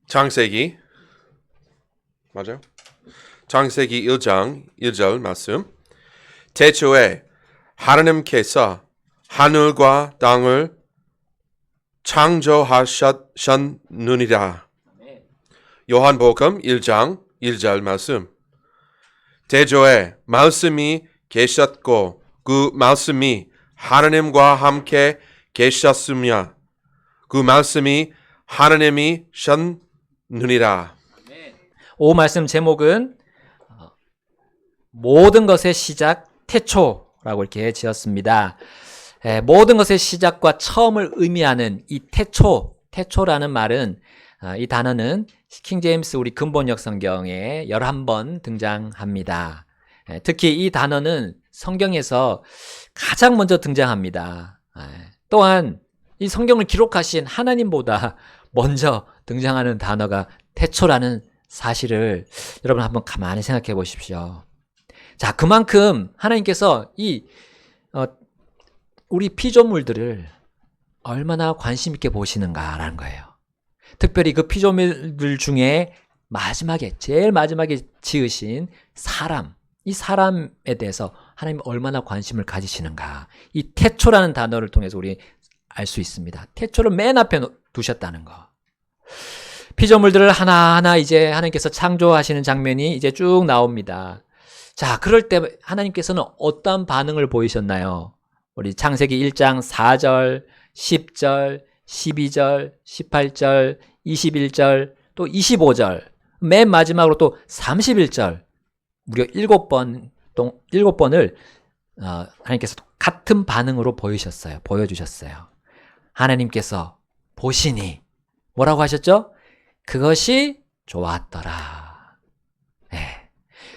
창세기 맞아요? 창세기 1장 1절 말씀. 태초에 하나님께서 하늘과 땅을 창조하셨느니라. 요한복음 1장 1절 말씀. 태초에 말씀이 계셨고 그 말씀이 하나님과 함께 계셨으며 그 말씀이 하나님이셨느니라. 오 말씀 제목은 모든 것의 시작 태초라고 이렇게 지었습니다. 모든 것의 시작과 처음을 의미하는 이 태초라는 말은 이 단어는 킹제임스 우리 근본역 성경에 11번 등장합니다. 특히 이 단어는 성경에서 가장 먼저 등장합니다. 또한 이 성경을 기록하신 하나님보다 먼저 등장하는 단어가 태초라는 사실을 여러분 한번 가만히 생각해 보십시오. 자, 그만큼 하나님께서 우리 피조물들을 얼마나 관심 있게 보시는가라는 거예요. 특별히 그 피조물들 중에 제일 마지막에 지으신 사람, 이 사람에 대해서 하나님 얼마나 관심을 가지시는가. 이 태초라는 단어를 통해서 우리 알 수 있습니다. 태초를 맨 앞에 두셨다는 거. 피조물들을 하나하나 이제 하나님께서 창조하시는 장면이 이제 쭉 나옵니다. 자, 그럴 때 하나님께서는 어떤 반응을 보이셨나요? 우리 창세기 1장 4절, 10절, 12절, 18절, 21절, 또 25절, 맨 마지막으로 또 31절, 무려 7번을 하나님께서 같은 반응으로 보여주셨어요. 하나님께서 보시니 뭐라고 하셨죠? 그것이 좋았더라. 네.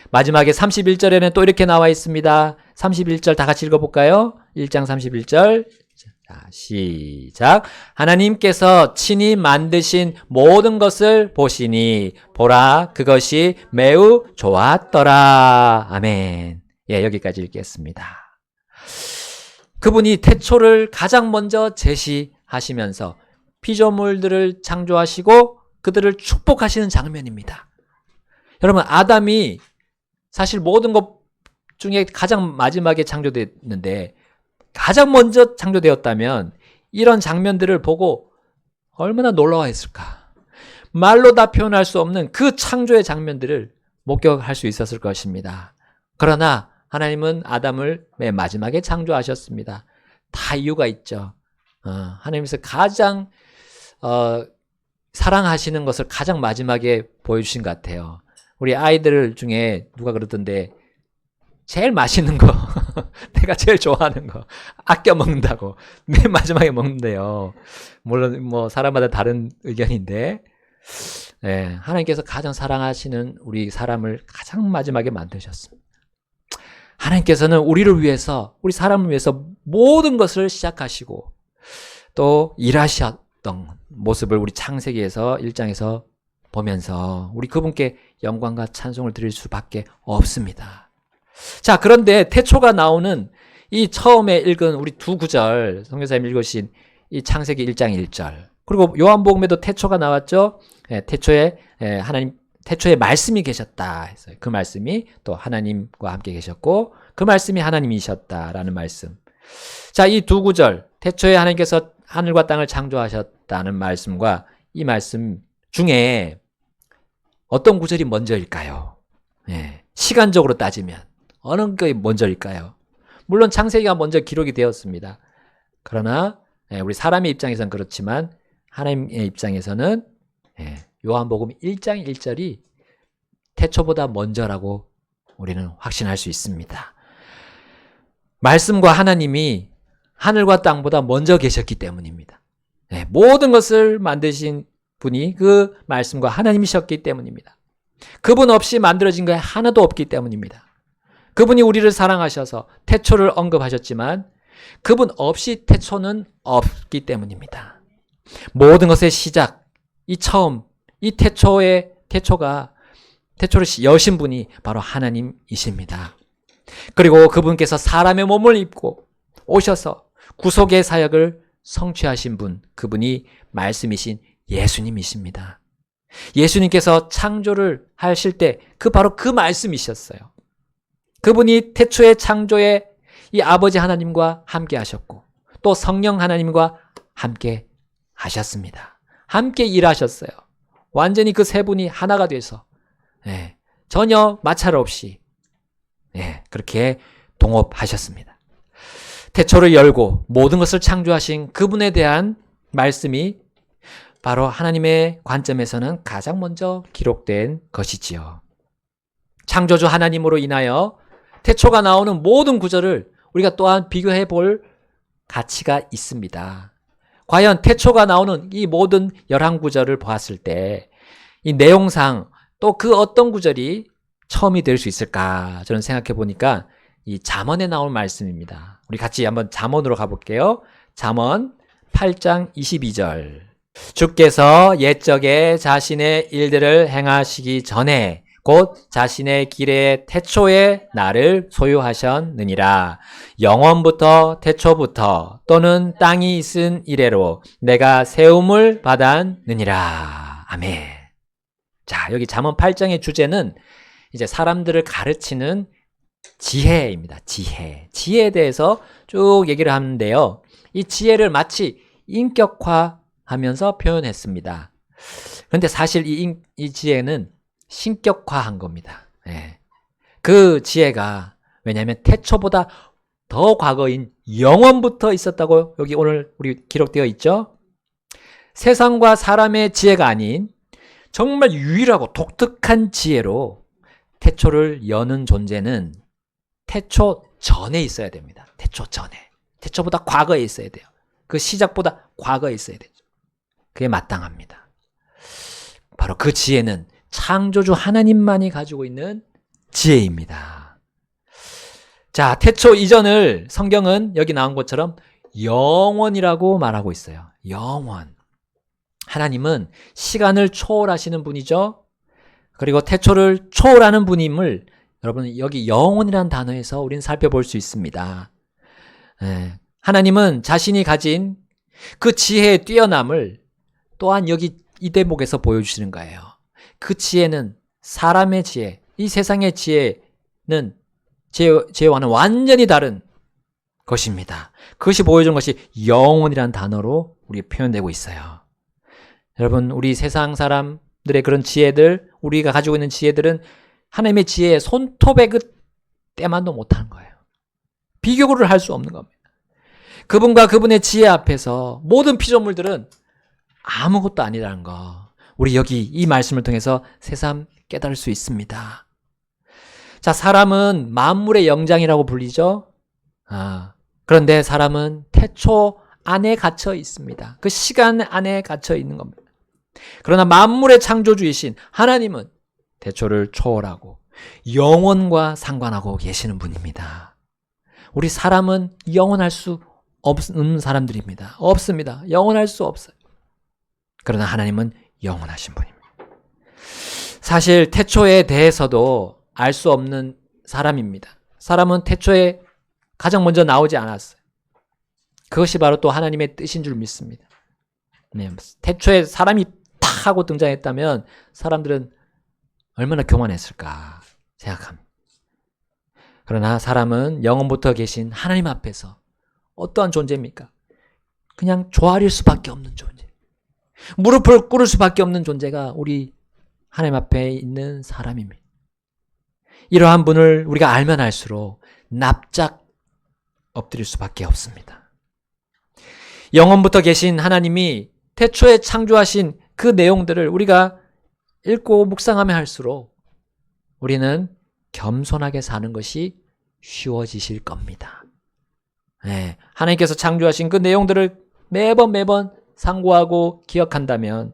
마지막에 31절에는 또 이렇게 나와 있습니다. 31절 다 같이 읽어볼까요? 1장 31절. 자, 시작. 하나님께서 친히 만드신 모든 것을 보시니 보라 그것이 매우 좋았더라. 아멘. 예, 여기까지 읽겠습니다. 그분이 태초를 가장 먼저 제시하시면서 피조물들을 창조하시고 그들을 축복하시는 장면입니다. 여러분, 아담이 사실 모든 것 중에 가장 마지막에 창조됐는데 가장 먼저 창조되었다면 이런 장면들을 보고 얼마나 놀라워했을까. 말로 다 표현할 수 없는 그 창조의 장면들을 목격할 수 있었을 것입니다. 그러나 하나님은 아담을 맨 마지막에 창조하셨습니다. 다 이유가 있죠. 하나님께서 가장 사랑하시는 것을 가장 마지막에 보여주신 것 같아요. 우리 아이들 중에 누가 그러던데 제일 맛있는 거 내가 제일 좋아하는 거 아껴 먹는다고 맨 마지막에 먹는데요. 물론 뭐 사람마다 다른 의견인데 하나님께서 가장 사랑하시는 우리 사람을 가장 마지막에 만드셨습니다. 하나님께서는 우리를 위해서 우리 사람을 위해서 모든 것을 시작하시고 또 일하셨던 모습을 우리 창세기에서 1장에서 보면서 우리 그분께 영광과 찬송을 드릴 수밖에 없습니다. 자, 그런데 태초가 나오는 이 처음에 읽은 우리 두 구절, 선교사님 읽으신 이 창세기 1장 1절, 그리고 요한복음에도 태초가 나왔죠. 태초에 말씀이 계셨다 했어요. 그 말씀이 또 하나님과 함께 계셨고 그 말씀이 하나님이셨다라는 말씀. 자, 이 두 구절, 태초에 하나님께서 하늘과 땅을 창조하셨다는 말씀과 이 말씀 중에 어떤 구절이 먼저일까요? 시간적으로 따지면 어느 게 먼저일까요? 물론 창세기가 먼저 기록이 되었습니다. 그러나 우리 사람의 입장에서는 그렇지만 하나님의 입장에서는 요한복음 1장 1절이 태초보다 먼저라고 우리는 확신할 수 있습니다. 말씀과 하나님이 하늘과 땅보다 먼저 계셨기 때문입니다. 모든 것을 만드신 분이 그 말씀과 하나님이셨기 때문입니다. 그분 없이 만들어진 게 하나도 없기 때문입니다. 그분이 우리를 사랑하셔서 태초를 언급하셨지만 그분 없이 태초는 없기 때문입니다. 모든 것의 시작, 이 처음, 이 태초를 여신 분이 바로 하나님이십니다. 그리고 그분께서 사람의 몸을 입고 오셔서 구속의 사역을 성취하신 분, 그분이 말씀이신 예수님이십니다. 예수님께서 창조를 하실 때 바로 그 말씀이셨어요. 그분이 태초의 창조에 이 아버지 하나님과 함께 하셨고 또 성령 하나님과 함께 하셨습니다. 함께 일하셨어요. 완전히 그 세 분이 하나가 돼서 전혀 마찰 없이 그렇게 동업하셨습니다. 태초를 열고 모든 것을 창조하신 그분에 대한 말씀이 바로 하나님의 관점에서는 가장 먼저 기록된 것이지요. 창조주 하나님으로 인하여 태초가 나오는 모든 구절을 우리가 또한 비교해 볼 가치가 있습니다. 과연 태초가 나오는 이 모든 11구절을 보았을 때 이 내용상 또 그 어떤 구절이 처음이 될 수 있을까 저는 생각해 보니까 이 잠언에 나올 말씀입니다. 우리 같이 한번 잠언으로 가볼게요. 잠언 8장 22절. 주께서 옛적에 자신의 일들을 행하시기 전에 곧 자신의 길의 태초에 나를 소유하셨느니라. 영원부터 태초부터 또는 땅이 있은 이래로 내가 세움을 받았느니라. 아멘. 자, 여기 잠언 8장의 주제는 이제 사람들을 가르치는 지혜입니다. 지혜에 대해서 쭉 얘기를 하는데요. 이 지혜를 마치 인격화하면서 표현했습니다. 그런데 사실 이 지혜는 신격화한 겁니다. 그 지혜가 왜냐하면 태초보다 더 과거인 영원부터 있었다고 여기 오늘 우리 기록되어 있죠. 세상과 사람의 지혜가 아닌 정말 유일하고 독특한 지혜로 태초를 여는 존재는 태초 전에 있어야 됩니다. 태초 전에. 태초보다 과거에 있어야 돼요. 그 시작보다 과거에 있어야 되죠. 그게 마땅합니다. 바로 그 지혜는 창조주 하나님만이 가지고 있는 지혜입니다. 자, 태초 이전을 성경은 여기 나온 것처럼 영원이라고 말하고 있어요. 영원. 하나님은 시간을 초월하시는 분이죠. 그리고 태초를 초월하는 분임을 여러분 여기 영원이라는 단어에서 우리는 살펴볼 수 있습니다. 하나님은 자신이 가진 그 지혜의 뛰어남을 또한 여기 이 대목에서 보여주시는 거예요. 그 지혜는 사람의 지혜, 이 세상의 지혜는 지혜와는 완전히 다른 것입니다. 그것이 보여주는 것이 영혼이라는 단어로 우리 표현되고 있어요. 여러분, 우리 세상 사람들의 그런 지혜들, 우리가 가지고 있는 지혜들은 하나님의 지혜의 손톱의 그 때만도 못하는 거예요. 비교를 할 수 없는 겁니다. 그분과 그분의 지혜 앞에서 모든 피조물들은 아무것도 아니라는 거. 우리 여기 이 말씀을 통해서 새삼 깨달을 수 있습니다. 자, 사람은 만물의 영장이라고 불리죠. 그런데 사람은 태초 안에 갇혀 있습니다. 그 시간 안에 갇혀 있는 겁니다. 그러나 만물의 창조주이신 하나님은 태초를 초월하고 영원과 상관하고 계시는 분입니다. 우리 사람은 영원할 수 없는 사람들입니다. 없습니다. 영원할 수 없어요. 그러나 하나님은 영원하신 분입니다. 사실 태초에 대해서도 알 수 없는 사람입니다. 사람은 태초에 가장 먼저 나오지 않았어요. 그것이 바로 또 하나님의 뜻인 줄 믿습니다. 태초에 사람이 탁 하고 등장했다면 사람들은 얼마나 교만했을까 생각합니다. 그러나 사람은 영원부터 계신 하나님 앞에서 어떠한 존재입니까? 그냥 조아릴 수밖에 없는 존재. 무릎을 꿇을 수밖에 없는 존재가 우리 하나님 앞에 있는 사람입니다. 이러한 분을 우리가 알면 알수록 납작 엎드릴 수밖에 없습니다. 영원부터 계신 하나님이 태초에 창조하신 그 내용들을 우리가 읽고 묵상하며 할수록 우리는 겸손하게 사는 것이 쉬워지실 겁니다. 하나님께서 창조하신 그 내용들을 매번 상고하고 기억한다면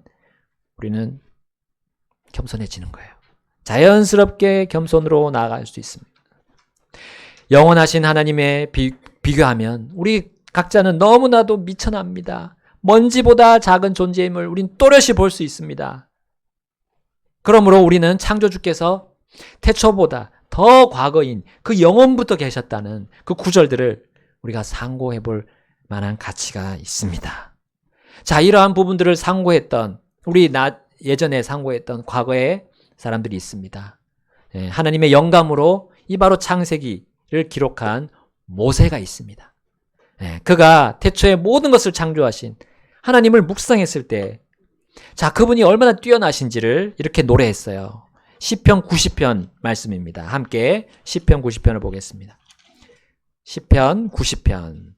우리는 겸손해지는 거예요. 자연스럽게 겸손으로 나아갈 수 있습니다. 영원하신 하나님의 비교하면 우리 각자는 너무나도 미천합니다. 먼지보다 작은 존재임을 우린 또렷이 볼 수 있습니다. 그러므로 우리는 창조주께서 태초보다 더 과거인 그 영원부터 계셨다는 그 구절들을 우리가 상고해 볼 만한 가치가 있습니다. 자, 이러한 부분들을 상고했던 우리 예전에 상고했던 과거의 사람들이 있습니다. 예, 하나님의 영감으로 이 바로 창세기를 기록한 모세가 있습니다. 예, 그가 태초에 모든 것을 창조하신 하나님을 묵상했을 때, 자, 그분이 얼마나 뛰어나신지를 이렇게 노래했어요. 시편 90편 말씀입니다. 함께 시편 90편을 보겠습니다. 시편 90편.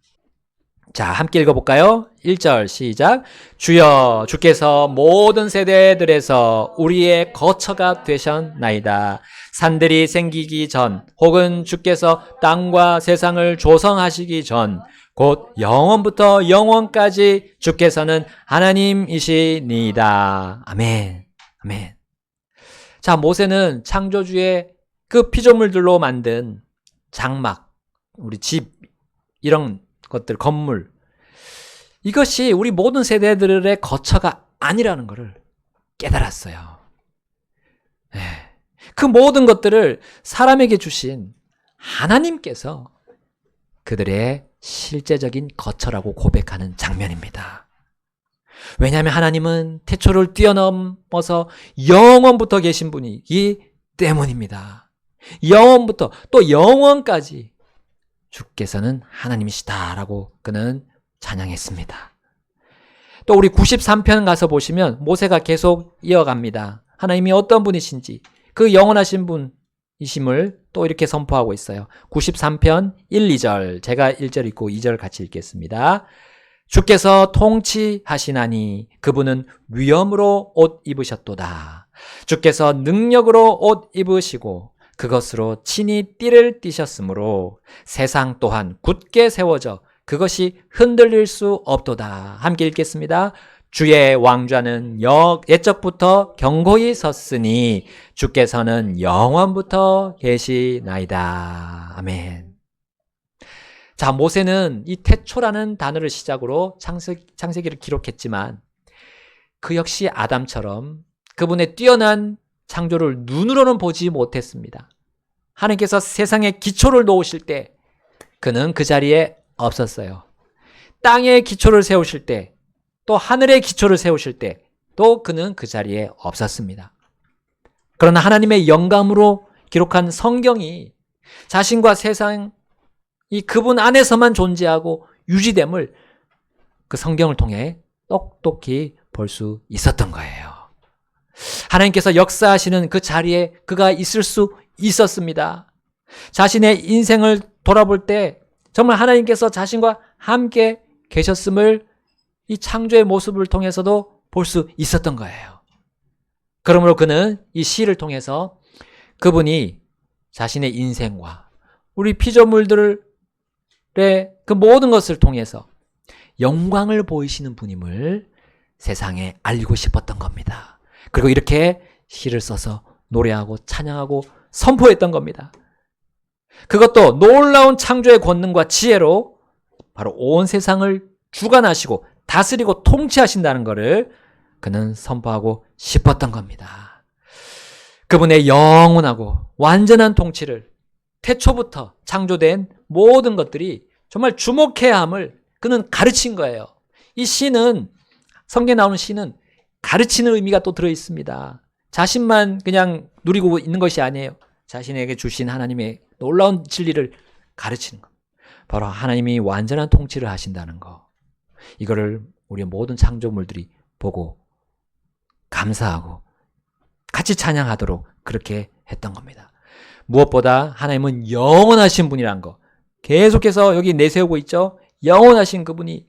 자, 함께 읽어볼까요? 1절 시작. 주여, 주께서 모든 세대들에서 우리의 거처가 되셨나이다. 산들이 생기기 전, 혹은 주께서 땅과 세상을 조성하시기 전, 곧 영원부터 영원까지 주께서는 하나님이시니이다. 아멘. 아멘. 자, 모세는 창조주의 그 피조물들로 만든 장막, 우리 집, 이런 것들, 건물, 이것이 우리 모든 세대들의 거처가 아니라는 것을 깨달았어요. 그 모든 것들을 사람에게 주신 하나님께서 그들의 실제적인 거처라고 고백하는 장면입니다. 왜냐하면 하나님은 태초를 뛰어넘어서 영원부터 계신 분이기 때문입니다. 영원부터 또 영원까지 주께서는 하나님이시다라고 그는 찬양했습니다. 또 우리 93편 가서 보시면 모세가 계속 이어갑니다. 하나님이 어떤 분이신지, 그 영원하신 분이심을 또 이렇게 선포하고 있어요. 93편 1, 2절, 제가 1절 읽고 2절 같이 읽겠습니다. 주께서 통치하시나니 그분은 위엄으로 옷 입으셨도다. 주께서 능력으로 옷 입으시고 그것으로 친히 띠를 띠셨으므로 세상 또한 굳게 세워져 그것이 흔들릴 수 없도다. 함께 읽겠습니다. 주의 왕좌는 옛적부터 견고히 섰으니 주께서는 영원부터 계시나이다. 아멘. 자, 모세는 이 태초라는 단어를 시작으로 창세기를 기록했지만 그 역시 아담처럼 그분의 뛰어난 창조를 눈으로는 보지 못했습니다. 하나님께서 세상의 기초를 놓으실 때 그는 그 자리에 없었어요. 땅의 기초를 세우실 때, 또 하늘의 기초를 세우실 때 또 그는 그 자리에 없었습니다. 그러나 하나님의 영감으로 기록한 성경이 자신과 세상이 그분 안에서만 존재하고 유지됨을 그 성경을 통해 똑똑히 볼 수 있었던 거예요. 하나님께서 역사하시는 그 자리에 그가 있을 수 있었습니다. 자신의 인생을 돌아볼 때 정말 하나님께서 자신과 함께 계셨음을 이 창조의 모습을 통해서도 볼 수 있었던 거예요. 그러므로 그는 이 시를 통해서 그분이 자신의 인생과 우리 피조물들의 그 모든 것을 통해서 영광을 보이시는 분임을 세상에 알리고 싶었던 겁니다. 그리고 이렇게 시를 써서 노래하고 찬양하고 선포했던 겁니다. 그것도 놀라운 창조의 권능과 지혜로 바로 온 세상을 주관하시고 다스리고 통치하신다는 것을 그는 선포하고 싶었던 겁니다. 그분의 영원하고 완전한 통치를 태초부터 창조된 모든 것들이 정말 주목해야 함을 그는 가르친 거예요. 이 시는, 성경에 나오는 시는 가르치는 의미가 또 들어있습니다. 자신만 그냥 누리고 있는 것이 아니에요. 자신에게 주신 하나님의 놀라운 진리를 가르치는 것. 바로 하나님이 완전한 통치를 하신다는 것. 이거를 우리 모든 창조물들이 보고 감사하고 같이 찬양하도록 그렇게 했던 겁니다. 무엇보다 하나님은 영원하신 분이란 거 계속해서 여기 내세우고 있죠. 영원하신 그분이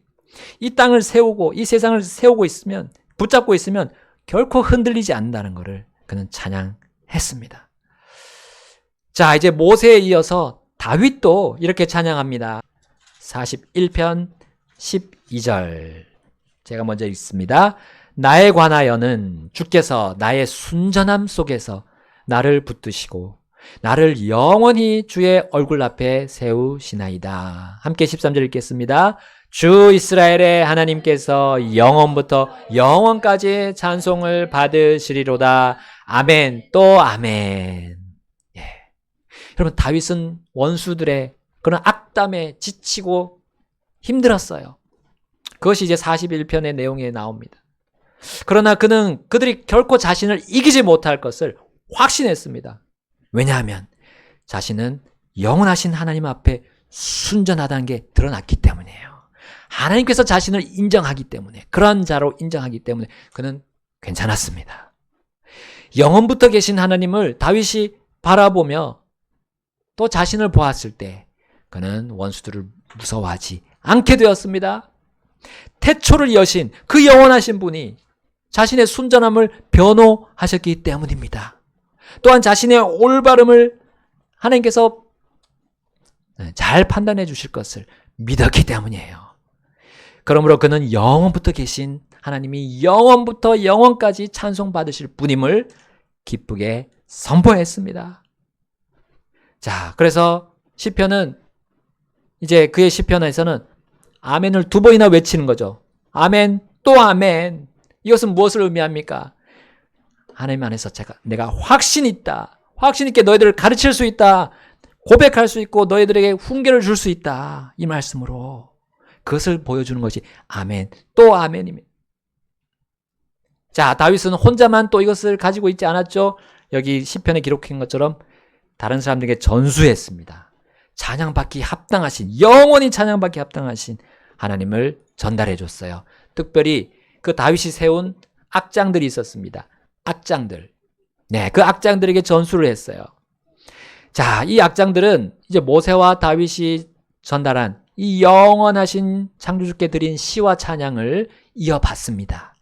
이 땅을 세우고 이 세상을 세우고 있으면, 붙잡고 있으면 결코 흔들리지 않는다는 것을 그는 찬양했습니다. 자, 이제 모세에 이어서 다윗도 이렇게 찬양합니다. 41편 12절 제가 먼저 읽습니다. 나에 관하여는 주께서 나의 순전함 속에서 나를 붙드시고 나를 영원히 주의 얼굴 앞에 세우시나이다. 함께 13절 읽겠습니다. 주 이스라엘의 하나님께서 영원부터 영원까지 찬송을 받으시리로다. 아멘 또 아멘. 예. 여러분, 다윗은 원수들의 그런 악담에 지치고 힘들었어요. 그것이 이제 41편의 내용에 나옵니다. 그러나 그는 그들이 결코 자신을 이기지 못할 것을 확신했습니다. 왜냐하면 자신은 영원하신 하나님 앞에 순전하다는 게 드러났기 때문이에요. 하나님께서 자신을 인정하기 때문에, 그런 자로 인정하기 때문에 그는 괜찮았습니다. 영원부터 계신 하나님을 다윗이 바라보며 또 자신을 보았을 때 그는 원수들을 무서워하지 않게 되었습니다. 태초를 여신 그 영원하신 분이 자신의 순전함을 변호하셨기 때문입니다. 또한 자신의 올바름을 하나님께서 잘 판단해 주실 것을 믿었기 때문이에요. 그러므로 그는 영원부터 계신 하나님이 영원부터 영원까지 찬송받으실 분임을 기쁘게 선포했습니다. 자, 그래서 시편은 이제 그의 시편에서는 아멘을 2번이나 외치는 거죠. 아멘, 또 아멘. 이것은 무엇을 의미합니까? 하나님 안에서 내가 확신 있다. 확신 있게 너희들을 가르칠 수 있다. 고백할 수 있고 너희들에게 훈계를 줄 수 있다. 이 말씀으로 그것을 보여주는 것이 아멘, 또 아멘입니다. 자, 다윗은 혼자만 또 이것을 가지고 있지 않았죠. 여기 시편에 기록한 것처럼 다른 사람들에게 전수했습니다. 찬양받기 합당하신, 영원히 찬양받기 합당하신 하나님을 전달해 줬어요. 특별히 그 다윗이 세운 악장들이 있었습니다. 악장들. 네, 그 악장들에게 전수를 했어요. 자, 이 악장들은 이제 모세와 다윗이 전달한 이 영원하신 창조주께 드린 시와 찬양을 이어받습니다.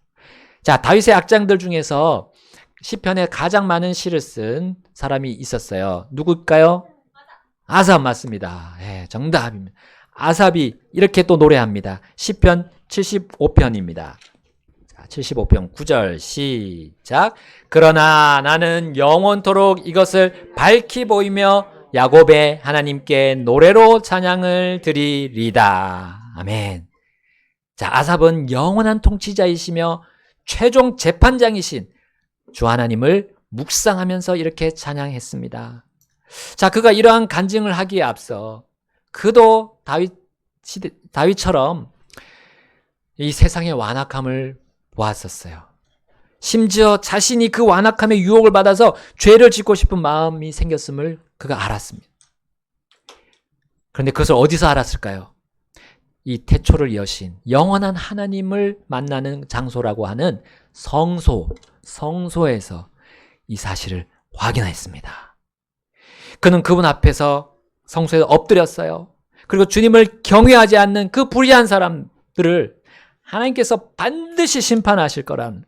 자, 다윗의 악장들 중에서 시편에 가장 많은 시를 쓴 사람이 있었어요. 누굴까요? 아삽 맞습니다. 네, 정답입니다. 아삽이 이렇게 또 노래합니다. 시편 75편입니다. 75편 9절 시작. 그러나 나는 영원토록 이것을 밝히 보이며 야곱의 하나님께 노래로 찬양을 드리리다. 아멘. 자, 아삽은 영원한 통치자이시며 최종 재판장이신 주 하나님을 묵상하면서 이렇게 찬양했습니다. 자, 그가 이러한 간증을 하기에 앞서 그도 다윗처럼 이 세상의 완악함을 보았었어요. 심지어 자신이 그 완악함의 유혹을 받아서 죄를 짓고 싶은 마음이 생겼음을 그가 알았습니다. 그런데 그것을 어디서 알았을까요? 이 태초를 여신 영원한 하나님을 만나는 장소라고 하는 성소에서 이 사실을 확인했습니다. 그는 그분 앞에서 성소에 엎드렸어요. 그리고 주님을 경외하지 않는 그 불의한 사람들을 하나님께서 반드시 심판하실 거라는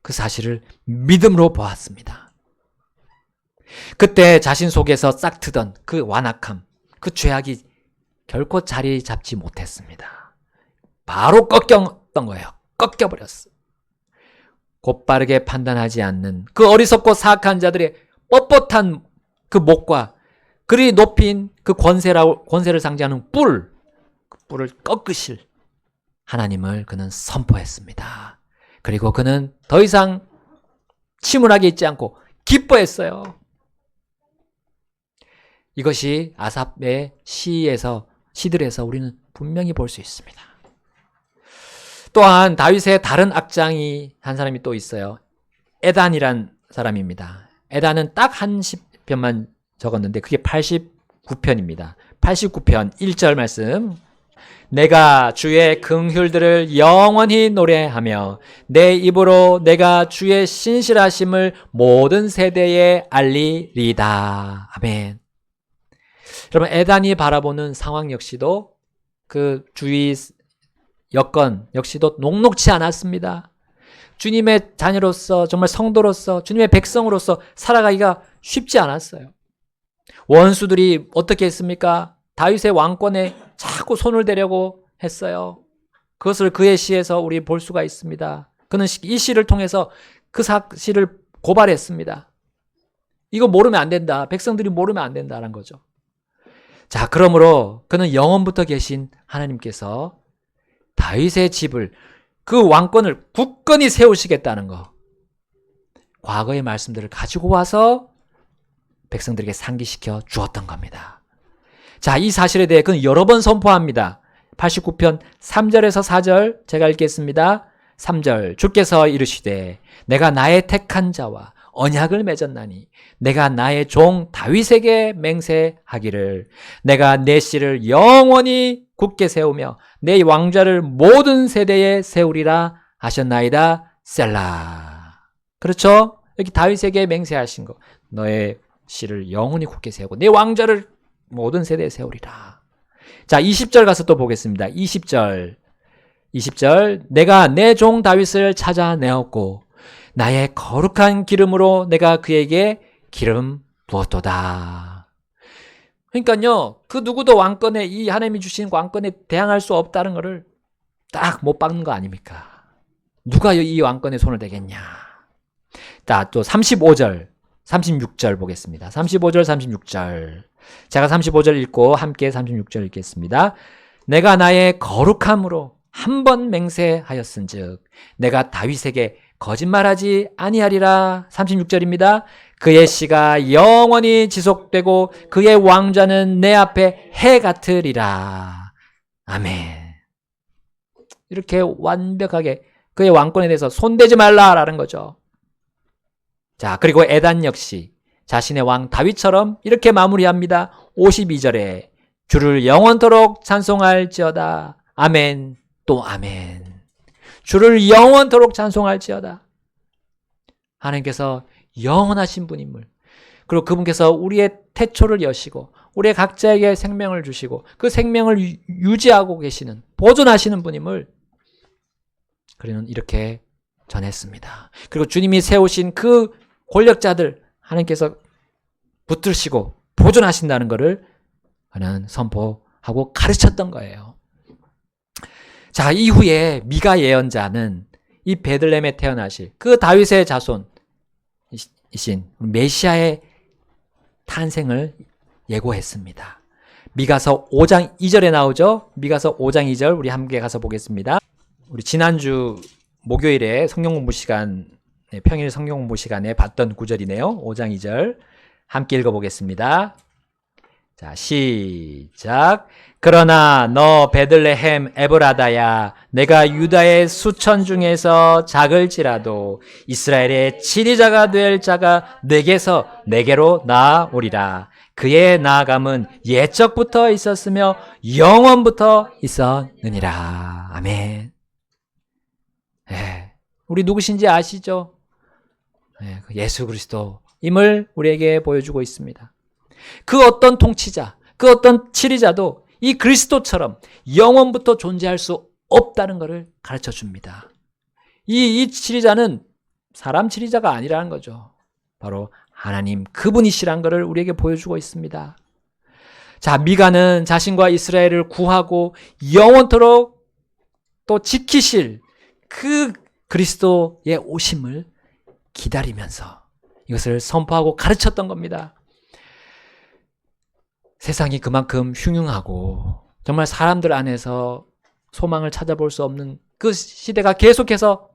그 사실을 믿음으로 보았습니다. 그때 자신 속에서 싹트던 그 완악함, 그 죄악이 결코 자리 잡지 못했습니다. 바로 꺾였던 거예요. 꺾여버렸어. 곧바르게 판단하지 않는 그 어리석고 사악한 자들의 뻣뻣한 그 목과 그리 높인 그 권세를 상징하는 그 뿔을 꺾으실 하나님을 그는 선포했습니다. 그리고 그는 더 이상 침울하게 있지 않고 기뻐했어요. 이것이 아삽의 시들에서 우리는 분명히 볼 수 있습니다. 또한 다윗의 다른 악장이 한 사람이 또 있어요. 에단이란 사람입니다. 에단은 딱 한 시편만 적었는데 그게 89편입니다. 89편 1절 말씀. 내가 주의 긍휼들을 영원히 노래하며 내 입으로 내가 주의 신실하심을 모든 세대에 알리리다. 아멘. 여러분, 에단이 바라보는 상황 역시도 그 주위 여건 역시도 녹록치 않았습니다. 주님의 자녀로서, 정말 성도로서, 주님의 백성으로서 살아가기가 쉽지 않았어요. 원수들이 어떻게 했습니까? 다윗의 왕권에 자꾸 손을 대려고 했어요. 그것을 그의 시에서 우리 볼 수가 있습니다. 그는 이 시를 통해서 그 사실을 고발했습니다. 이거 모르면 안 된다. 백성들이 모르면 안 된다는 거죠. 자, 그러므로 그는 영원부터 계신 하나님께서 다윗의 집을, 그 왕권을 굳건히 세우시겠다는 거, 과거의 말씀들을 가지고 와서 백성들에게 상기시켜 주었던 겁니다. 자, 이 사실에 대해 그는 여러 번 선포합니다. 89편 3절에서 4절 제가 읽겠습니다. 3절 주께서 이르시되 내가 나의 택한 자와 언약을 맺었나니 내가 나의 종 다윗에게 맹세하기를 내가 내 씨를 영원히 굳게 세우며 내 왕좌를 모든 세대에 세우리라 하셨나이다. 셀라. 그렇죠? 여기 다윗에게 맹세하신 거. 너의 씨를 영원히 굳게 세우고 내 왕좌를 모든 세대에 세우리라. 자, 20절 가서 또 보겠습니다. 20절 내가 내 종 다윗을 찾아내었고 나의 거룩한 기름으로 내가 그에게 기름 부었도다. 그러니까요, 그 누구도 왕권에, 이 하나님이 주신 왕권에 대항할 수 없다는 것을 딱 못 박는 거 아닙니까? 누가 이 왕권에 손을 대겠냐. 자, 또 35절 36절 보겠습니다. 35절 36절 제가 35절 읽고 함께 36절 읽겠습니다. 내가 나의 거룩함으로 한 번 맹세하였은즉 내가 다윗에게 거짓말하지 아니하리라. 36절입니다. 그의 씨가 영원히 지속되고 그의 왕좌는 내 앞에 해 같으리라. 아멘. 이렇게 완벽하게 그의 왕권에 대해서 손대지 말라라는 거죠. 자, 그리고 에단 역시 자신의 왕 다윗처럼 이렇게 마무리합니다. 52절에 주를 영원토록 찬송할지어다. 아멘. 또 아멘. 주를 영원토록 찬송할지어다. 하나님께서 영원하신 분임을, 그리고 그분께서 우리의 태초를 여시고 우리의 각자에게 생명을 주시고 그 생명을 유지하고 계시는, 보존하시는 분임을 그는 이렇게 전했습니다. 그리고 주님이 세우신 그 권력자들 하나님께서 붙드시고 보존하신다는 것을 그는 선포하고 가르쳤던 거예요. 자, 이후에 미가 예언자는 이 베들레헴에 태어나실 그 다윗의 자손이신 메시아의 탄생을 예고했습니다. 미가서 5장 2절에 나오죠. 미가서 5장 2절 우리 함께 가서 보겠습니다. 우리 지난주 목요일에 성경 공부 시간, 평일 성경 공부 시간에 봤던 구절이네요. 5장 2절 함께 읽어보겠습니다. 자, 시작. 그러나 너 베들레헴 에브라다야, 내가 유다의 수천 중에서 작을지라도 이스라엘의 지리자가 될 자가 내게로 나아오리라. 그의 나아감은 옛적부터 있었으며 영원부터 있었느니라. 아멘. 네, 우리 누구신지 아시죠? 네, 예수 그리스도임을 우리에게 보여주고 있습니다. 그 어떤 통치자, 그 어떤 치리자도 이 그리스도처럼 영원부터 존재할 수 없다는 것을 가르쳐 줍니다. 이 치리자는 사람 치리자가 아니라는 거죠. 바로 하나님 그분이시란 것을 우리에게 보여주고 있습니다. 자, 미가는 자신과 이스라엘을 구하고 영원토록 또 지키실 그 그리스도의 오심을 기다리면서 이것을 선포하고 가르쳤던 겁니다. 세상이 그만큼 흉흉하고 정말 사람들 안에서 소망을 찾아볼 수 없는 그 시대가 계속해서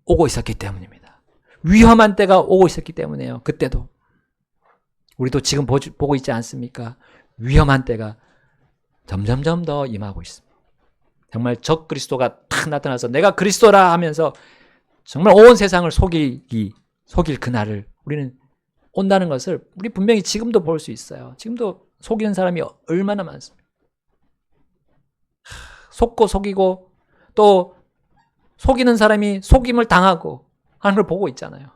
오고 있었기 때문입니다. 위험한 때가 오고 있었기 때문에요. 그때도. 우리도 지금 보고 있지 않습니까? 위험한 때가 점점점 더 임하고 있습니다. 정말 적 그리스도가 탁 나타나서 내가 그리스도라 하면서 정말 온 세상을 속일 그날을 우리는 온다는 것을 우리 분명히 지금도 볼 수 있어요. 지금도 속이는 사람이 얼마나 많습니까? 속고 속이고 또 속이는 사람이 속임을 당하고 하는 걸 보고 있잖아요.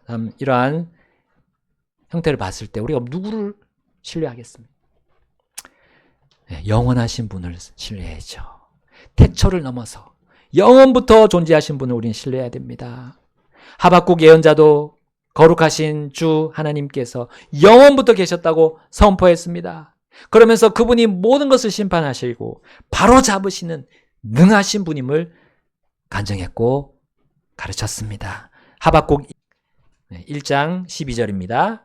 참 이러한 형태를 봤을 때 우리가 누구를 신뢰하겠습니까? 네, 영원하신 분을 신뢰해야죠. 태초를 넘어서 영원부터 존재하신 분을 우리는 신뢰해야 됩니다. 하박국 예언자도 거룩하신 주 하나님께서 영원부터 계셨다고 선포했습니다. 그러면서 그분이 모든 것을 심판하시고 바로 잡으시는 능하신 분임을 간증했고 가르쳤습니다. 하박국 1장 12절입니다.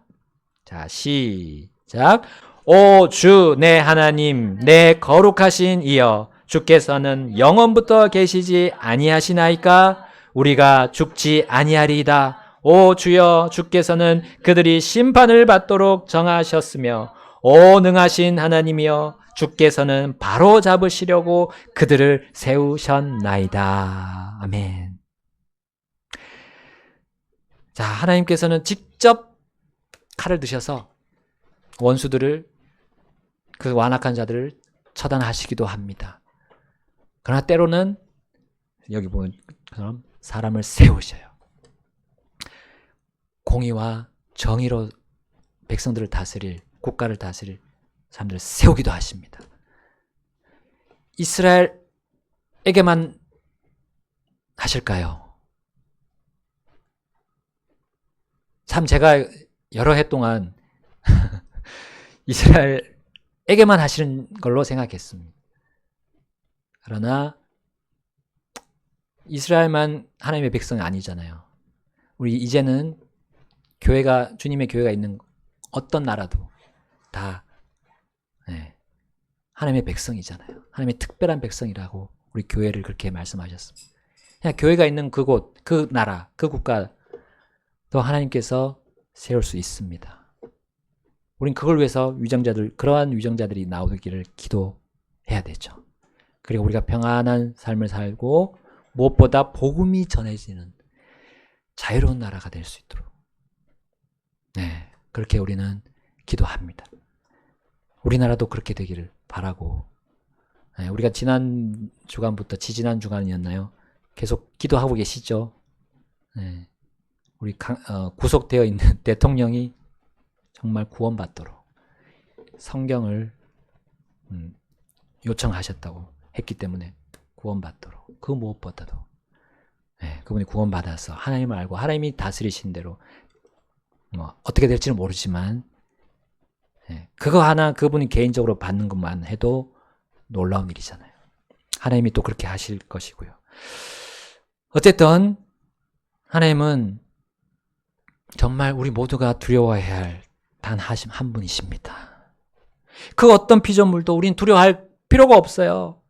자, 시작. 오 주 내 하나님, 내 거룩하신 이여, 주께서는 영원부터 계시지 아니하시나이까? 우리가 죽지 아니하리이다. 오 주여, 주께서는 그들이 심판을 받도록 정하셨으며 오 능하신 하나님이여, 주께서는 바로 잡으시려고 그들을 세우셨나이다. 아멘. 자, 하나님께서는 직접 칼을 드셔서 원수들을, 그 완악한 자들을 처단하시기도 합니다. 그러나 때로는 여기 보면 그럼 사람을 세우셔요. 공의와 정의로 백성들을 다스릴, 국가를 다스릴 사람들을 세우기도 하십니다. 이스라엘에게만 하실까요? 참 제가 여러 해 동안 이스라엘에게만 하시는 걸로 생각했습니다. 그러나 이스라엘만 하나님의 백성이 아니잖아요. 우리 이제는 교회가, 주님의 교회가 있는 어떤 나라도 다 하나님의 백성이잖아요. 하나님의 특별한 백성이라고 우리 교회를 그렇게 말씀하셨습니다. 그냥 교회가 있는 그곳, 그 나라, 그 국가도 하나님께서 세울 수 있습니다. 우린 그걸 위해서 위정자들, 그러한 위정자들이 나오기를 기도해야 되죠. 그리고 우리가 평안한 삶을 살고 무엇보다 복음이 전해지는 자유로운 나라가 될 수 있도록 그렇게 우리는 기도합니다. 우리나라도 그렇게 되기를 바라고, 우리가 지난 주간부터, 지지난 주간이었나요? 계속 기도하고 계시죠? 우리 구속되어 있는 대통령이 정말 구원받도록 성경을 요청하셨다고 했기 때문에 구원받도록, 그 무엇보다도 그분이 구원받아서 하나님을 알고 하나님이 다스리신 대로 어떻게 될지는 모르지만 그거 하나 그분이 개인적으로 받는 것만 해도 놀라운 일이잖아요. 하나님이 또 그렇게 하실 것이고요. 어쨌든 하나님은 정말 우리 모두가 두려워해야 할 단 한 분이십니다. 그 어떤 피조물도 우린 두려워할 필요가 없어요.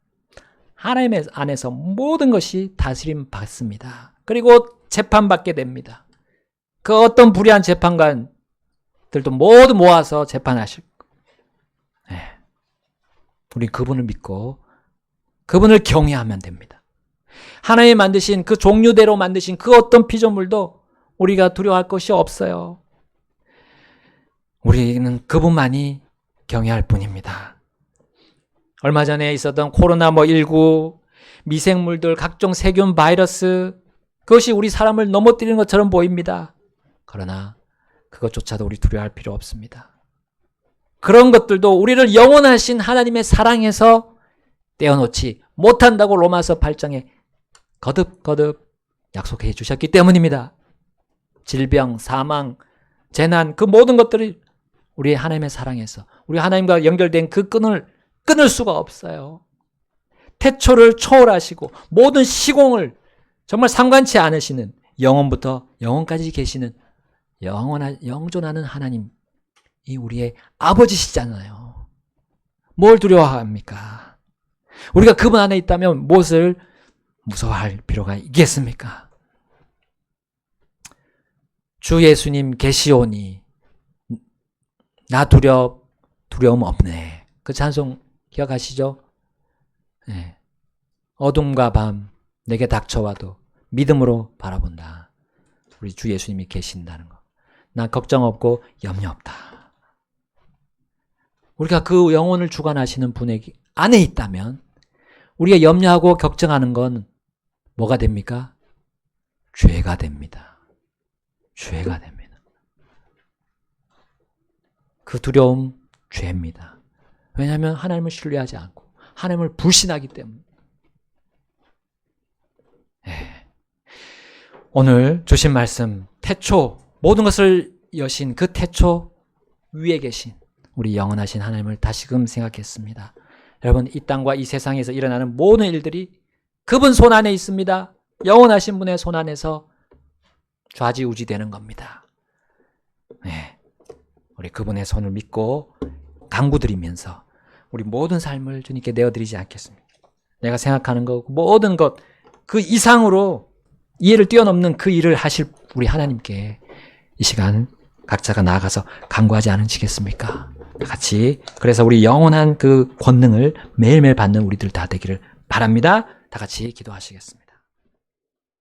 하나님의 안에서 모든 것이 다스림 받습니다. 그리고 재판받게 됩니다. 그 어떤 불의한 재판관들도 모두 모아서 재판하실 거예요. 우리 그분을 믿고 그분을 경외하면 됩니다. 하나님이 만드신 그 종류대로 만드신 그 어떤 피조물도 우리가 두려워할 것이 없어요. 우리는 그분만이 경외할 뿐입니다. 얼마 전에 있었던 코로나19, 미생물들, 각종 세균, 바이러스, 그것이 우리 사람을 넘어뜨리는 것처럼 보입니다. 그러나 그것조차도 우리 두려워할 필요 없습니다. 그런 것들도 우리를 영원하신 하나님의 사랑에서 떼어놓지 못한다고 로마서 8장에 거듭거듭 약속해 주셨기 때문입니다. 질병, 사망, 재난, 그 모든 것들이 우리 하나님의 사랑에서, 우리 하나님과 연결된 그 끈을 끊을 수가 없어요. 태초를 초월하시고 모든 시공을 정말 상관치 않으시는, 영원부터 영원까지 계시는 영존하는 하나님이 우리의 아버지시잖아요. 뭘 두려워합니까? 우리가 그분 안에 있다면 무엇을 무서워할 필요가 있겠습니까? 주 예수님 계시오니 나 두려움 없네. 그 찬송 기억하시죠? 어둠과 밤 내게 닥쳐와도 믿음으로 바라본다. 우리 주 예수님이 계신다는 거. 나 걱정 없고 염려 없다. 우리가 그 영혼을 주관하시는 분에게 안에 있다면 우리가 염려하고 걱정하는 건 뭐가 됩니까? 죄가 됩니다. 죄가 됩니다. 그 두려움 죄입니다. 왜냐하면 하나님을 신뢰하지 않고 하나님을 불신하기 때문에. 오늘 주신 말씀, 태초, 모든 것을 여신 그 태초 위에 계신 우리 영원하신 하나님을 다시금 생각했습니다. 여러분, 이 땅과 이 세상에서 일어나는 모든 일들이 그분 손 안에 있습니다. 영원하신 분의 손 안에서 좌지우지 되는 겁니다. 우리 그분의 손을 믿고 간구드리면서 우리 모든 삶을 주님께 내어드리지 않겠습니까? 내가 생각하는 것, 모든 것, 그 이상으로 이해를 뛰어넘는 그 일을 하실 우리 하나님께 이 시간 각자가 나아가서 간구하지 않으시겠습니까? 다 같이. 그래서 우리 영원한 그 권능을 매일매일 받는 우리들 다 되기를 바랍니다. 다 같이 기도하시겠습니다.